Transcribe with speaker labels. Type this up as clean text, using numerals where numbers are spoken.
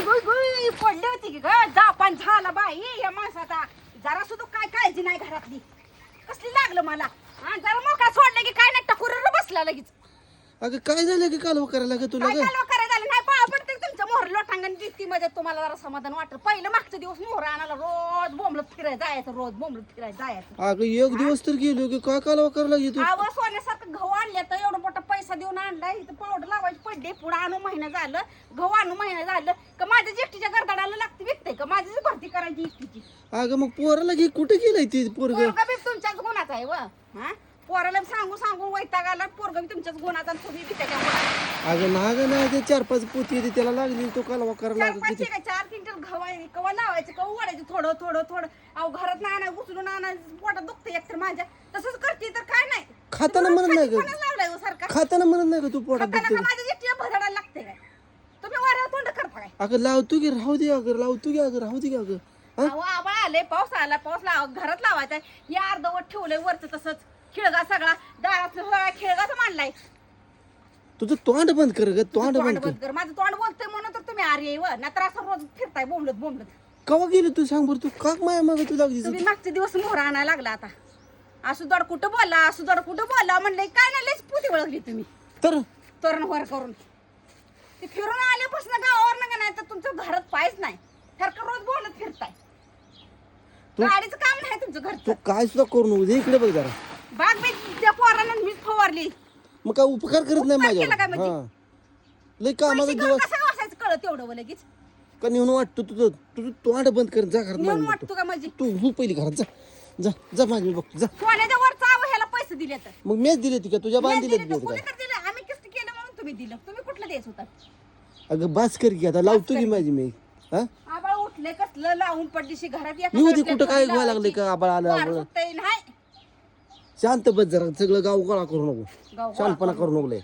Speaker 1: पडली होती की ग जापान झाला बाई या माणसाचा जरा सुद्धा काय काळजी नाही घरातली कसली लागलं मला हा जरा मोका सोडलं की काय नाही टकुरर बसला लगेच
Speaker 2: अगं काय झालं की कालवा करायला ग तुला
Speaker 1: काय कालवा करायला झालं नाही पाळ पडते तुमच्या मोहर लोटांगण जिती मध्ये तुम्हाला जरा समाधान वाटलं पहिलं मागच्या दिवस मोहर आणायला रोज बोंबलत फिरायला जायचं रोज बोंबलत फिरायला जायचं
Speaker 2: अगं एक दिवस तर गेलो की काय कालवा करायला लागली तू
Speaker 1: आव सोन्यासारखं गहू आणले तर एवढा मोठा पैसा देऊन आणलाय इथं पावडर लावायची पडली पुढे आणू महिना झालं गहू आणू महिना झालं का माझ्या जेष्टीच्या गर्दाडाला लागते विकते का माझीच भरती करायची इष्टीची
Speaker 2: अगं मग पोराला घे कुठे गेलाय ती पोरग
Speaker 1: पोरगा बी तुमच्याच गुणाचा आहे व हा पोराला सांगू सांगू वैताग आला पोरगा बी तुमच्याच गुणाचा आणि तुम्ही बी त्याच्या गुणाचा
Speaker 2: अगं नाग नाही ते 4-5 पोती येते त्याला लागली तो कालवा करायला
Speaker 1: चार
Speaker 2: लागत
Speaker 1: पाचशे काय 4 क्विंटल गहू आहे कवा लावायचं कवा वाढायचं थोडं थोडं थोडं अहो घरात नाही घुसलून आणा पोटात दुखतं एकतर माझ्या तसंच करते तर काय नाही
Speaker 2: खाताना म्हणत नाही
Speaker 1: कोणाला लावलाय हो सरकार
Speaker 2: खाताना म्हणत नाही का तू पोटात
Speaker 1: खाताना
Speaker 2: दुखते
Speaker 1: का माझ्या जेष्टीला भरडायला लागते काय तुम्ही वाऱ्यावर तोंड करता काय
Speaker 2: अगं लावतो की राहू दे अगं लावतो की अगं राहू दे की अगं हा?
Speaker 1: अहो आबाळ आले पाऊस आला पाऊस घरात लावायचा हे अर्धवट ठेवलंय वरच तसंच खिळगा सगळा दारात सगळा खिळगाच मांडलाय
Speaker 2: तुझं तोंड बंद कर ग तोंड
Speaker 1: तोंड
Speaker 2: बंद कर
Speaker 1: बंद कर माझं तोंड बोलतंय म्हणून तर तुम्ही आर्य व नाहीतर असं रोज फिरताय बोंबलत बोंबलत
Speaker 2: कवा गेली तू सांग बरं तू का माया माग तू लागली
Speaker 1: तुम्ही मागचे दिवस मोहरा आणायला लागला आता असू दड कुठं बोला असू दड कुठं बोला म्हणलंय काय नाही लयच पुती ओळखली तुम्ही
Speaker 2: तर
Speaker 1: तोरण वर करून ते फिरून आल्यापासून गावावर का नाही तर तुमचं घरात पायच नाही सारखं रोज बोलत फिरताय गाडीचं काम नाही तुमचं घरचं
Speaker 2: तू काय सुद्धा करू नको इकडे बघ जरा
Speaker 1: बाग मी त्या पोरानं मीच फवारली
Speaker 2: मग काय उपकार करत नाही
Speaker 1: उपकार केला काय
Speaker 2: माझ्या
Speaker 1: म्हणजे?
Speaker 2: हा लय कामाचा
Speaker 1: पैसे घेऊन
Speaker 2: दिवस
Speaker 1: कसं वाचायचं कळत एवढं व लगेच
Speaker 2: का नेऊन वाटतो तुझं तुझं तोंड बंद कर जा घरात
Speaker 1: नेऊन
Speaker 2: नाही
Speaker 1: वाटतो का म्हणजे
Speaker 2: तू हो पहिली घरात जा जा जा माझी मी बघतो जा
Speaker 1: सोन्याच्या वर चाव ह्याला पैसे दिले तर
Speaker 2: मग मेच दिले ती का तुझ्या बांध दिले
Speaker 1: दिले तर कोणी तर दिलं आम्ही किस्त केलं म्हणून तुम्ही दिलं तुम्ही कुठलं द्यायचं होता
Speaker 2: अगं बास कर की आता लावतो की माझी मी हा
Speaker 1: आबाळ उठले कसलं लावून पडलीशी घरात
Speaker 2: येऊ दे कुठं काय व्हायला लागले का आबाळ आलं आबाळ
Speaker 1: नाही
Speaker 2: शांत बस जरा सगळं गाव गोळा करू नको
Speaker 1: गाव
Speaker 2: शांतपणा करू नको लय.